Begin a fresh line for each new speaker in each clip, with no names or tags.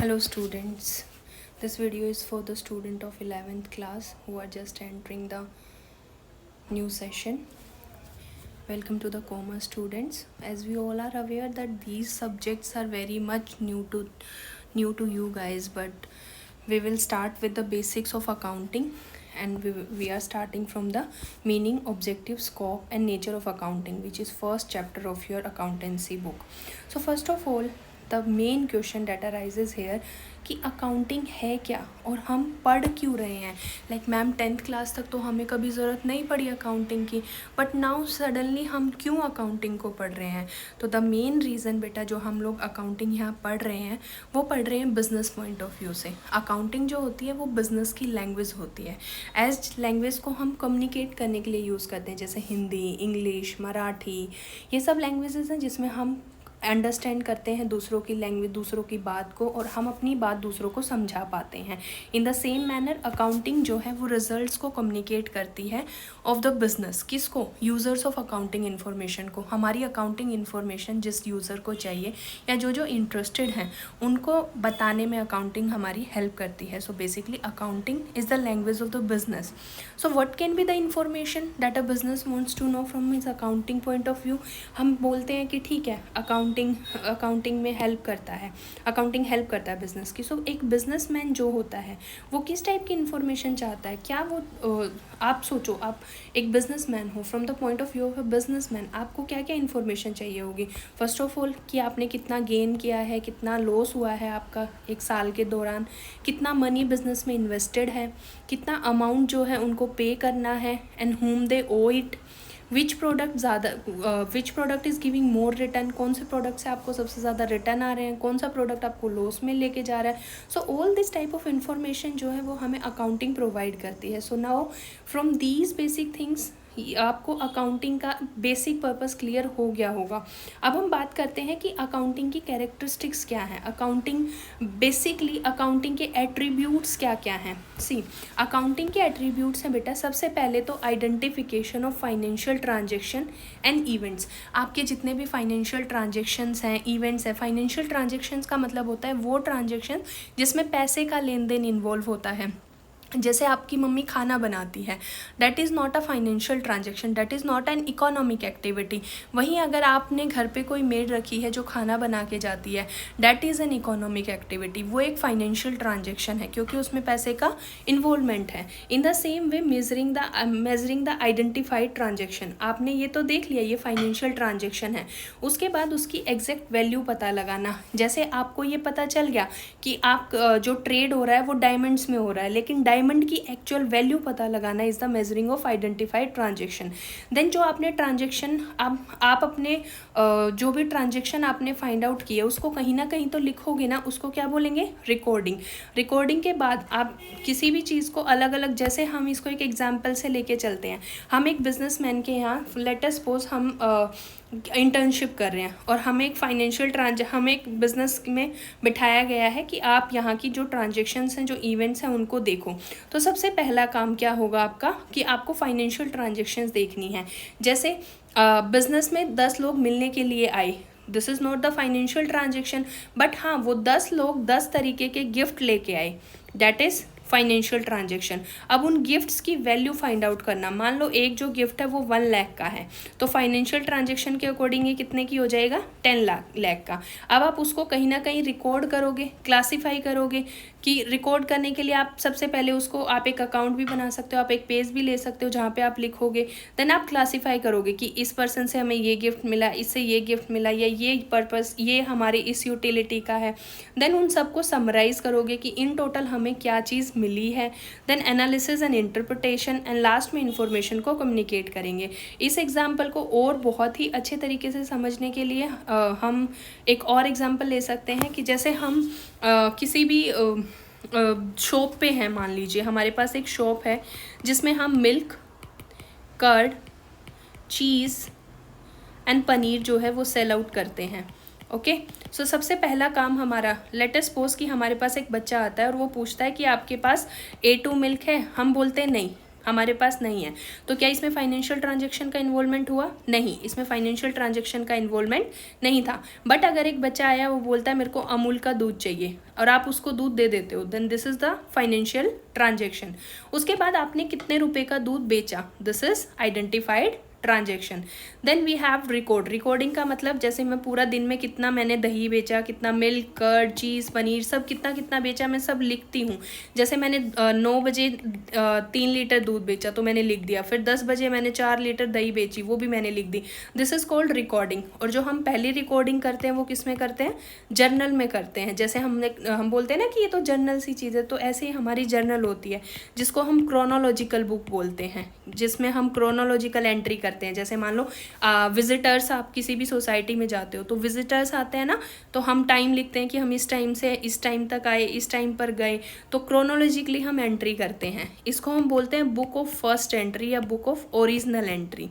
Hello students, this video is for the student of 11th class who are just entering the new session. Welcome to the commerce students. As we all are aware that these subjects are very much new to you guys, but we will start with the basics of accounting, and we are starting from the meaning, objective, scope and nature of accounting, which is first chapter of your accountancy book. So first of all, the main question that arises here कि accounting है क्या और हम पढ़ क्यों रहे हैं. Like ma'am 10th class तक तो हमें कभी ज़रूरत नहीं पड़ी अकाउंटिंग की, बट नाउ सडनली हम क्यों अकाउंटिंग को पढ़ रहे हैं. तो द मेन रीज़न बेटा जो हम लोग अकाउंटिंग यहाँ पढ़ रहे हैं वो पढ़ रहे हैं बिजनेस पॉइंट ऑफ व्यू से. अकाउंटिंग जो होती है वो बिजनेस की लैंग्वेज होती है. एज लैंग्वेज को हम कम्युनिकेट करने के लिए यूज़ करते हैं, जैसे हिंदी, इंग्लिश, मराठी, ये सब लैंग्वेजेस हैं जिसमें हम अंडरस्टैंड करते हैं दूसरों की लैंग्वेज, दूसरों की बात को, और हम अपनी बात दूसरों को समझा पाते हैं. In the same manner accounting जो है वो रिजल्ट्स को कम्युनिकेट करती है ऑफ द बिजनेस. किसको? यूज़र्स ऑफ अकाउंटिंग इन्फॉर्मेशन को. हमारी अकाउंटिंग इन्फॉर्मेशन जिस यूज़र को चाहिए या जो इंटरेस्टेड हैं उनको बताने में अकाउंटिंग हमारी हेल्प करती है. So basically accounting is the language of the business. So what can be the information that a business wants to know from his accounting point of view. हम बोलते हैं कि ठीक है अकाउंटिंग में हेल्प करता है, अकाउंटिंग हेल्प करता है बिजनेस की. सो एक बिजनेसमैन जो होता है वो किस टाइप की इन्फॉर्मेशन चाहता है. क्या वो आप सोचो, आप एक बिजनेसमैन हो, from the point of view of a businessman आपको क्या क्या इन्फॉर्मेशन चाहिए होगी. फर्स्ट ऑफ ऑल कि आपने कितना गेन किया है, कितना लॉस हुआ है आपका एक साल के दौरान, कितना मनी बिजनेस में इन्वेस्टेड है, कितना अमाउंट जो है उनको पे करना है, and whom they owe it, which product is giving more return, कौन से प्रोडक्ट से आपको सबसे ज़्यादा रिटर्न आ रहे हैं, कौन सा प्रोडक्ट आपको लॉस में लेके जा रहा है. So all this type of information जो है वो हमें अकाउंटिंग प्रोवाइड करती है. So now from these basic things आपको अकाउंटिंग का बेसिक पर्पस क्लियर हो गया होगा. अब हम बात करते हैं कि अकाउंटिंग की कैरेक्टरिस्टिक्स क्या हैं. अकाउंटिंग बेसिकली अकाउंटिंग के एट्रीब्यूट्स क्या क्या हैं. सी, अकाउंटिंग के एट्रीब्यूट्स हैं बेटा, सबसे पहले तो identification of financial transaction and events. आपके जितने भी फाइनेंशियल ट्रांजेक्शन्स हैं, इवेंट्स हैं. फाइनेंशियल ट्रांजेक्शन्स का मतलब होता है वो ट्रांजेक्शन जिसमें पैसे का लेन देन इन्वॉल्व होता है. जैसे आपकी मम्मी खाना बनाती है, that is not a financial transaction, that is not an economic activity. वहीं अगर आपने घर पे कोई मेड रखी है जो खाना बना के जाती है, that is an economic activity. वो एक फाइनेंशियल ट्रांजेक्शन है क्योंकि उसमें पैसे का इन्वॉल्वमेंट है. In the same way measuring the identified transaction, आपने ये तो देख लिया ये फाइनेंशियल ट्रांजेक्शन है. उसके बाद उसकी एग्जैक्ट वैल्यू पता लगाना. जैसे आपको ये पता चल गया कि आप जो ट्रेड हो रहा है वो डायमंड्स में हो रहा है, लेकिन डायमंड की एक्चुअल वैल्यू पता लगाना is the measuring of identified transaction. Then जो आपने ट्रांजेक्शन आप अपने जो भी ट्रांजेक्शन आपने फाइंड आउट किए उसको कहीं ना कहीं तो लिखोगे ना, उसको क्या बोलेंगे? रिकॉर्डिंग. रिकॉर्डिंग के बाद आप किसी भी चीज़ को अलग अलग, जैसे हम इसको एक एग्जाम्पल से लेके चलते हैं. हम एक बिजनेसमैन के यहाँ लेट अस सपोज हम इंटर्नशिप कर रहे हैं और हमें एक हमें एक बिज़नेस में बिठाया गया है कि आप यहाँ की जो ट्रांजेक्शन्स हैं, जो इवेंट्स हैं उनको देखो. तो सबसे पहला काम क्या होगा आपका कि आपको फाइनेंशियल ट्रांजेक्शन्स देखनी है. जैसे बिजनेस में 10 लोग मिलने के लिए आए, this is not the financial transaction, but हाँ वो 10 लोग 10 तरीके के गिफ्ट लेके आए, दैट इज़ फाइनेंशियल ट्रांजेक्शन. अब उन गिफ्ट्स की वैल्यू फाइंड आउट करना. मान लो एक जो गिफ्ट है वो 1 लाख का है, तो फाइनेंशियल ट्रांजेक्शन के अकॉर्डिंग ये कितने की हो जाएगा? 10 लाख का. अब आप उसको कहीं ना कहीं रिकॉर्ड करोगे, क्लासीफाई करोगे. कि रिकॉर्ड करने के लिए आप सबसे पहले उसको आप एक अकाउंट भी बना सकते हो, आप एक पेज भी ले सकते हो जहाँ पे आप लिखोगे. देन आप क्लासीफाई करोगे कि इस पर्सन से हमें ये गिफ्ट मिला, इससे ये गिफ्ट मिला, या ये पर्पस ये हमारे इस यूटिलिटी का है. देन उन सबको समराइज करोगे कि इन टोटल हमें क्या चीज़ मिली है. Then analysis and interpretation, and last में इंफॉर्मेशन को कम्युनिकेट करेंगे. इस एग्जाम्पल को और बहुत ही अच्छे तरीके से समझने के लिए हम एक और एग्जाम्पल ले सकते हैं कि जैसे हम किसी भी शॉप पे हैं. मान लीजिए हमारे पास एक शॉप है जिसमें हम milk, curd, cheese and paneer जो है वो सेल आउट करते हैं. ओके, सो सबसे पहला काम हमारा, लेट अस सपोज कि हमारे पास एक बच्चा आता है और वो पूछता है कि आपके पास A2 मिल्क है. हम बोलते हैं नहीं, हमारे पास नहीं है, तो क्या इसमें फाइनेंशियल ट्रांजेक्शन का इन्वॉल्वमेंट हुआ? नहीं, इसमें फाइनेंशियल ट्रांजेक्शन का इन्वॉल्वमेंट नहीं था। बट अगर एक बच्चा आया, वो बोलता है मेरे को अमूल का दूध चाहिए, और आप उसको दूध दे देते हो, then this is the financial transaction. उसके बाद आपने कितने रुपए का दूध बेचा, this is identified transaction. Then we have record. Recording का मतलब जैसे मैं पूरा दिन में कितना मैंने दही बेचा, कितना मिल्क, कर्ड, चीज़, पनीर, सब कितना कितना बेचा मैं सब लिखती हूँ। जैसे मैंने 9 बजे 3 लीटर दूध बेचा तो मैंने लिख दिया, फिर 10 बजे मैंने 4 लीटर दही बेची, वो भी मैंने लिख दी। This is called recording. और जो हम पहली रिकॉर्डिंग करते हैं वो किस में करते हैं? जर्नल में करते हैं। जैसे हम बोलते हैं ना कि ये तो जर्नल सी चीज़ है, तो ऐसे ही हमारी जर्नल होती है जिसको हम क्रोनोलॉजिकल बुक बोलते हैं, जिसमें हम क्रोनोलॉजिकल एंट्री करते हैं। जैसे मान लो विजिटर्स, आप किसी भी सोसाइटी में जाते हो तो विजिटर्स आते हैं ना, तो हम टाइम लिखते हैं कि हम इस टाइम से इस टाइम तक आए, इस टाइम पर गए, तो क्रोनोलॉजिकली हम एंट्री करते हैं। इसको हम बोलते हैं बुक ऑफ फर्स्ट एंट्री या book of original entry,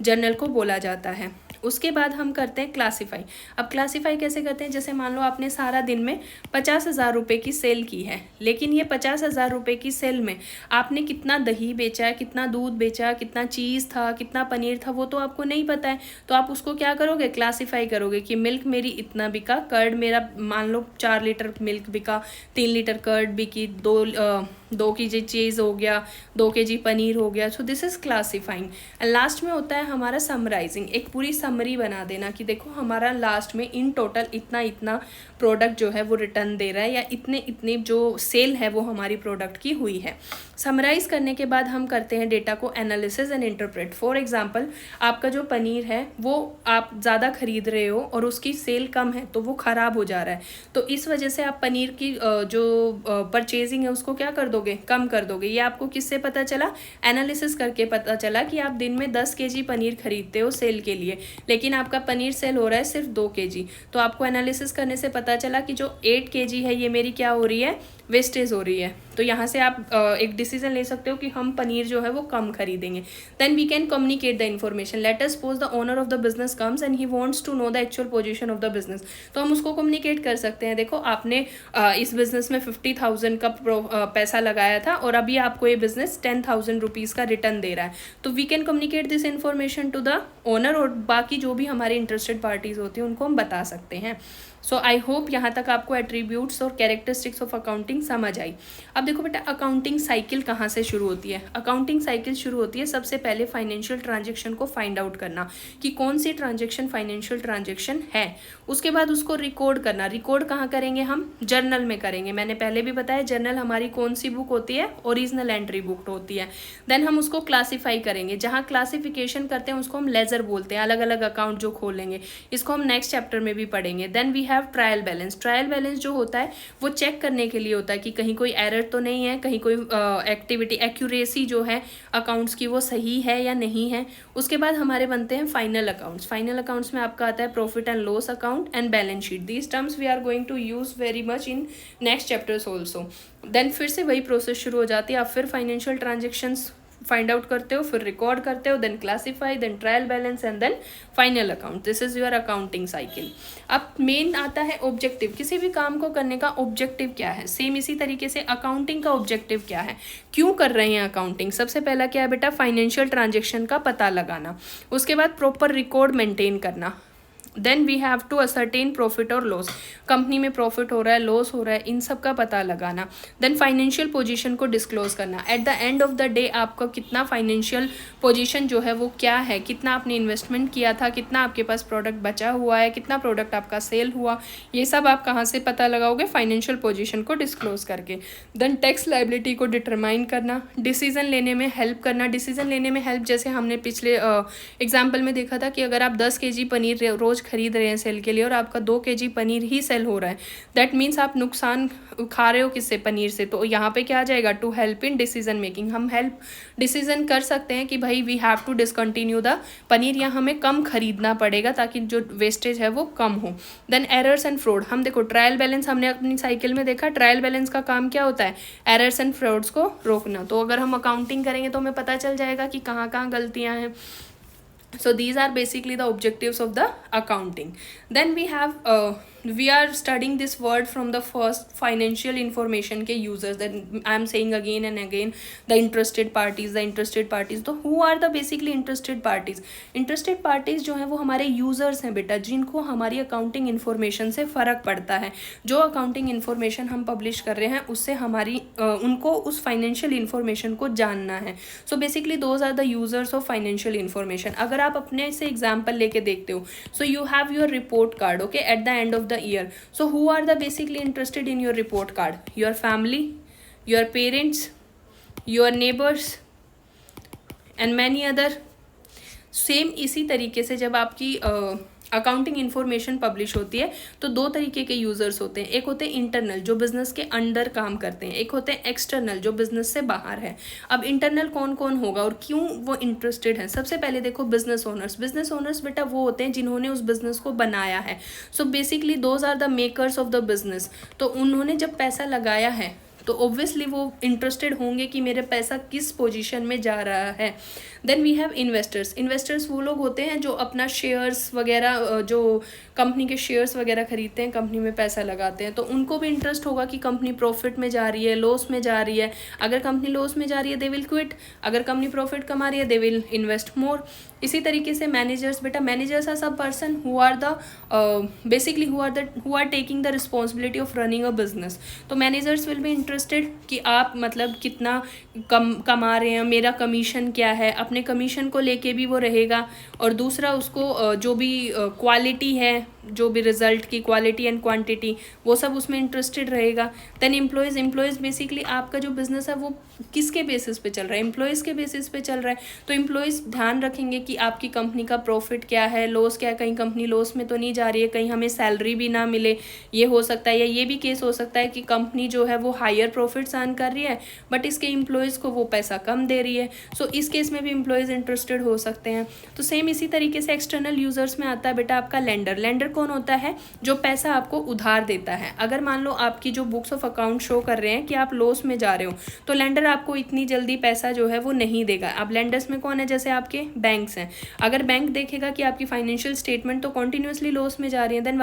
journal को बोला जाता है। उसके बाद हम करते हैं क्लासीफाई। अब क्लासीफाई कैसे करते हैं? जैसे मान लो आपने सारा दिन में 50,000 रुपये की सेल की है, लेकिन ये 50,000 रुपये की सेल में आपने कितना दही बेचा, कितना दूध बेचा, कितना चीज़ था, कितना पनीर था, वो तो आपको नहीं पता है। तो आप उसको क्या करोगे? क्लासीफाई करोगे कि मिल्क मेरी इतना बिका, कर्ड मेरा मान लो 4 लीटर मिल्क बिका, 3 लीटर कर्ड बिकी, 2 kg चीज़ हो गया, 2 kg पनीर हो गया। So this is classifying. Last में होता है हमारा समराइजिंग, एक पूरी समरी बना देना कि देखो हमारा लास्ट में इन टोटल इतना इतना प्रोडक्ट जो है वो रिटर्न दे रहा है, या इतने इतने जो सेल है वो हमारी प्रोडक्ट की हुई है। समराइज करने के बाद हम करते हैं डेटा को analysis and interpret. For example, आपका जो पनीर है वो आप ज़्यादा खरीद रहे हो और उसकी सेल कम है, तो वो ख़राब हो जा रहा है, तो इस वजह से आप पनीर की जो परचेजिंग है उसको क्या कर दोगे? कम कर दोगे। ये आपको किससे पता चला? एनालिसिस करके पता चला कि आप दिन में 10 kg पनीर खरीदते हो सेल के लिए, लेकिन आपका पनीर सेल हो रहा है सिर्फ 2 kg। तो आपको एनालिसिस करने से पता चला कि जो 8 kg है ये मेरी क्या हो रही है? वेस्टेज हो रही है। तो यहाँ से आप एक डिसीजन ले सकते हो कि हम पनीर जो है वो कम खरीदेंगे। Then we can communicate the information. Let us suppose the owner of the business comes and he wants to know the actual position of the business. तो हम उसको कम्युनिकेट कर सकते हैं, देखो आपने इस बिजनेस में 50,000 का पैसा लगाया था और अभी आपको ये बिजनेस 10,000 रुपीज़ का रिटर्न दे रहा है। तो we can communicate this information to the owner, और बाकी जो भी हमारे इंटरेस्टेड पार्टीज होती हैं उनको हम बता सकते हैं। सो आई होप यहाँ तक आपको एट्रीब्यूट्स और कैरेक्टरिस्टिक्स ऑफ अकाउंटिंग समझ आई। अब देखो बेटा, अकाउंटिंग साइकिल कहाँ से शुरू होती है? अकाउंटिंग साइकिल शुरू होती है सबसे पहले फाइनेंशियल ट्रांजेक्शन को फाइंड आउट करना कि कौन सी ट्रांजेक्शन फाइनेंशियल ट्रांजेक्शन है। उसके बाद उसको रिकॉर्ड करना। रिकॉर्ड कहाँ करेंगे? हम जर्नल में करेंगे। मैंने पहले भी बताया जर्नल हमारी कौन सी बुक होती है? ओरिजिनल एंट्री बुक होती है। देन हम उसको क्लासीफाई करेंगे। जहाँ क्लासिफिकेशन करते हैं उसको हम लेजर बोलते हैं, अलग अलग अकाउंट जो खोलेंगे। इसको हम नेक्स्ट चैप्टर में भी पढ़ेंगे। Then we trial balance. Trial balance जो होता है वो चेक करने के लिए होता है कि कहीं कोई एरर तो नहीं है, कहीं कोई एक्टिविटी एक्यूरेसी जो है अकाउंट्स की वो सही है या नहीं है। उसके बाद हमारे बनते हैं फाइनल अकाउंट्स। फाइनल अकाउंट्स में आपका आता है profit and loss account and balance sheet. These terms we are going to use very much in next chapters also. Then फिर से वही प्रोसेस शुरू हो जाती है। आप फिर फाइनेंशियल ट्रांजेक्शन्स फाइंड आउट करते हो, फिर रिकॉर्ड करते हो, then classify, then trial balance and then final account. This is your accounting cycle. अब मेन आता है ऑब्जेक्टिव। किसी भी काम को करने का ऑब्जेक्टिव क्या है? सेम इसी तरीके से अकाउंटिंग का ऑब्जेक्टिव क्या है? क्यों कर रहे हैं अकाउंटिंग? सबसे पहला क्या है बेटा? फाइनेंशियल ट्रांजेक्शन का पता लगाना। उसके बाद प्रॉपर रिकॉर्ड मेंटेन करना। Then we have to ascertain profit और लॉस। कंपनी में प्रॉफिट हो रहा है, लॉस हो रहा है, इन सब का पता लगाना। देन फाइनेंशियल पोजीशन को डिस्क्लोज करना। At the end of the day आपका कितना फाइनेंशियल पोजीशन जो है वो क्या है, कितना आपने इन्वेस्टमेंट किया था, कितना आपके पास प्रोडक्ट बचा हुआ है, कितना प्रोडक्ट आपका सेल हुआ, ये सब आप कहाँ से पता लगाओगे? फाइनेंशियल पोजीशन को डिस्क्लोज करके। देन टैक्स लायबिलिटी को डिटरमाइन करना। डिसीजन लेने में हेल्प करना। डिसीजन लेने में हेल्प जैसे हमने पिछले एग्जाम्पल में देखा था कि अगर आप 10 kg पनीर रोज खरीद रहे हैं सेल के लिए और आपका 2 kg पनीर ही सेल हो रहा है, दैट मीन्स आप नुकसान खा रहे हो किससे? पनीर से। तो यहाँ पे क्या आ जाएगा? To help in decision making. हम हेल्प डिसीजन कर सकते हैं कि भाई we have to discontinue the paneer, या हमें कम खरीदना पड़ेगा ताकि जो वेस्टेज है वो कम हो। Then errors and fraud. हम देखो ट्रायल बैलेंस हमने अपनी साइकिल में देखा। ट्रायल बैलेंस का काम क्या होता है? एरर्स एंड फ्रॉड्स को रोकना। तो अगर हम अकाउंटिंग करेंगे तो हमें पता चल जाएगा कि कहाँ कहाँ गलतियाँ हैं। So these are basically the objectives of the accounting. Then we have we are studying this word from the first financial information के users, that I am saying again and again, the interested parties. तो who are the basically interested parties जो हैं वो हमारे users हैं बेटा, जिनको हमारी accounting information से फ़र्क पड़ता है. जो accounting information हम publish कर रहे हैं उससे हमारी उनको उस financial information को जानना है. So basically those are the users of financial information. अगर आप अपने से example लेके देखते हो, so you have your report card, okay, at the end of the year. So who are the basically interested in your report card? Your family, your parents, your neighbors and many other. Same इसी तरीके से जब आपकी accounting information publish होती है तो दो तरीके के यूज़र्स होते हैं. एक होते हैं इंटरनल जो बिजनेस के अंडर काम करते हैं, एक होते हैं एक्सटर्नल जो बिजनेस से बाहर है. अब इंटरनल कौन कौन होगा और क्यों वो इंटरेस्टेड है? सबसे पहले देखो बिजनेस ओनर्स बेटा वो होते हैं जिन्होंने उस बिजनेस को बनाया है. So basically those are the makers of the business. तो उन्होंने जब पैसा लगाया है तो ऑब्वियसली वो इंटरेस्टेड होंगे कि मेरा पैसा किस पोजीशन में जा रहा है. देन वी हैव इन्वेस्टर्स वो लोग होते हैं जो अपना शेयर्स वगैरह, जो कंपनी के शेयर्स वगैरह खरीदते हैं, कंपनी में पैसा लगाते हैं. तो उनको भी इंटरेस्ट होगा कि कंपनी प्रॉफिट में जा रही है, लॉस में जा रही है. अगर कंपनी लॉस में जा रही है दे विल क्विट, अगर कंपनी प्रॉफिट कमा रही है दे विल इन्वेस्ट मोर. इसी तरीके से मैनेजर्स बेटा, मैनेजर्स आर सब person who are the basically who are taking the responsibility of running a business. तो मैनेजर्स विल बी इंटरेस्टेड कि आप मतलब कितना कमा रहे हैं, मेरा कमीशन क्या है, अपने कमीशन को लेके भी वो रहेगा. और दूसरा उसको जो भी क्वालिटी है, जो भी रिजल्ट की क्वालिटी एंड क्वांटिटी, वो सब उसमें इंटरेस्टेड रहेगा. देन एम्प्लॉयज़ बेसिकली आपका जो बिजनेस है वो किसके बेसिस पे चल रहा है? एम्प्लॉयज़ के बेसिस पे चल रहा है. तो एम्प्लॉयज़ ध्यान रखेंगे कि आपकी कंपनी का प्रॉफिट क्या है, लॉस क्या है, कहीं कंपनी लॉस में तो नहीं जा रही है, कहीं हमें सैलरी भी ना मिले, ये हो सकता है. या ये भी केस हो सकता है कि कंपनी जो है वो हायर प्रॉफिट्स अर्न कर रही है बट इसके एम्प्लॉयज़ को वो पैसा कम दे रही है. सो इस केस में भी एम्प्लॉयज़ इंटरेस्टेड हो सकते हैं. तो सेम इसी तरीके से एक्सटर्नल यूज़र्स में आता है बेटा आपका लेंडर कौन होता है? जो पैसा आपको उधार देता है. अगर मान लो आपकी जो बुक्स ऑफ अकाउंट शो कर रहे हैं कि आप लॉस में जा रहे हो तो लेंडर आपको इतनी जल्दी पैसा जो है वो नहीं देगा. अब लेंडर्स में कौन है? जैसे आपके बैंक्स हैं. अगर बैंक देखेगा कि आपकी फाइनेंशियल स्टेटमेंट तो कंटिन्यूसली लॉस में जा रही है, then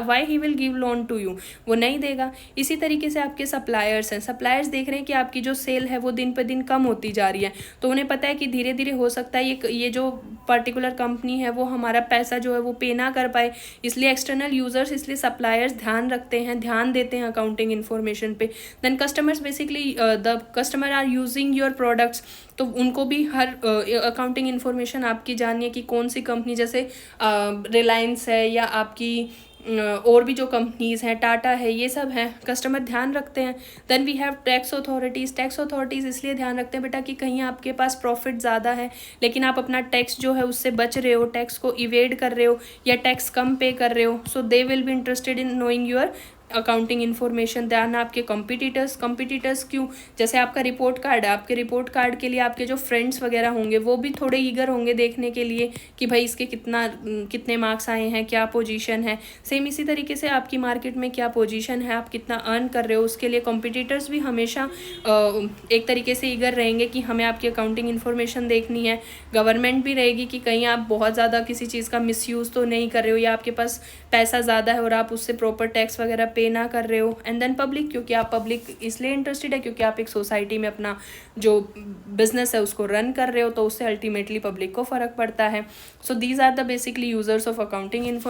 why he will give loan to you, वो नहीं देगा. इसी तरीके से आपके सप्लायर्स हैं. सप्लायर्स देख रहे हैं कि आपकी जो सेल है वो दिन पे दिन कम होती जा रही है, तो उन्हें पता है कि धीरे धीरे हो सकता है ये जो पर्टिकुलर कंपनी है वो हमारा पैसा जो है वो पे ना कर पाए. इसलिए एक्सटर्नल यूजर्स, इसलिए सप्लायर्स ध्यान रखते हैं, ध्यान देते हैं अकाउंटिंग इन्फॉर्मेशन पे. Then customers basically the customer are using your products. तो उनको भी हर अकाउंटिंग इन्फॉर्मेशन आपकी जाननी है कि कौन सी कंपनी, जैसे रिलायंस है या आपकी और भी जो कंपनीज़ हैं, टाटा है, ये सब हैं, कस्टमर ध्यान रखते हैं. Then we have tax authorities इसलिए ध्यान रखते हैं बेटा कि कहीं आपके पास प्रॉफिट ज़्यादा है लेकिन आप अपना टैक्स जो है उससे बच रहे हो, टैक्स को इवेड कर रहे हो या टैक्स कम पे कर रहे हो. So they will be interested in knowing your accounting information. ध्यान आपके कंपटीटर्स क्यों? जैसे आपका रिपोर्ट कार्ड है, आपके रिपोर्ट कार्ड के लिए आपके जो फ्रेंड्स वगैरह होंगे वो भी थोड़े ईगर होंगे देखने के लिए कि भाई इसके कितने मार्क्स आए हैं, क्या पोजीशन है. सेम इसी तरीके से आपकी मार्केट में क्या पोजीशन है, आप कितना अर्न कर रहे हो, उसके लिए कंपटीटर्स भी हमेशा एक तरीके से ईगर रहेंगे कि हमें आपकी अकाउंटिंग इन्फॉर्मेशन देखनी है. गवर्नमेंट भी रहेगी कि कहीं आप बहुत ज़्यादा किसी चीज़ का मिसयूज़ तो नहीं कर रहे हो या आपके पास पैसा ज़्यादा है और आप उससे प्रॉपर टैक्स वगैरह पे ना कर रहे हो. एंड देन पब्लिक, क्योंकि आप पब्लिक इसलिए इंटरेस्टेड है क्योंकि आप एक सोसाइटी में अपना जो बिजनेस है उसको रन कर रहे हो, तो उससे अल्टीमेटली पब्लिक को फ़र्क पड़ता है. So these are the basically users of accounting information.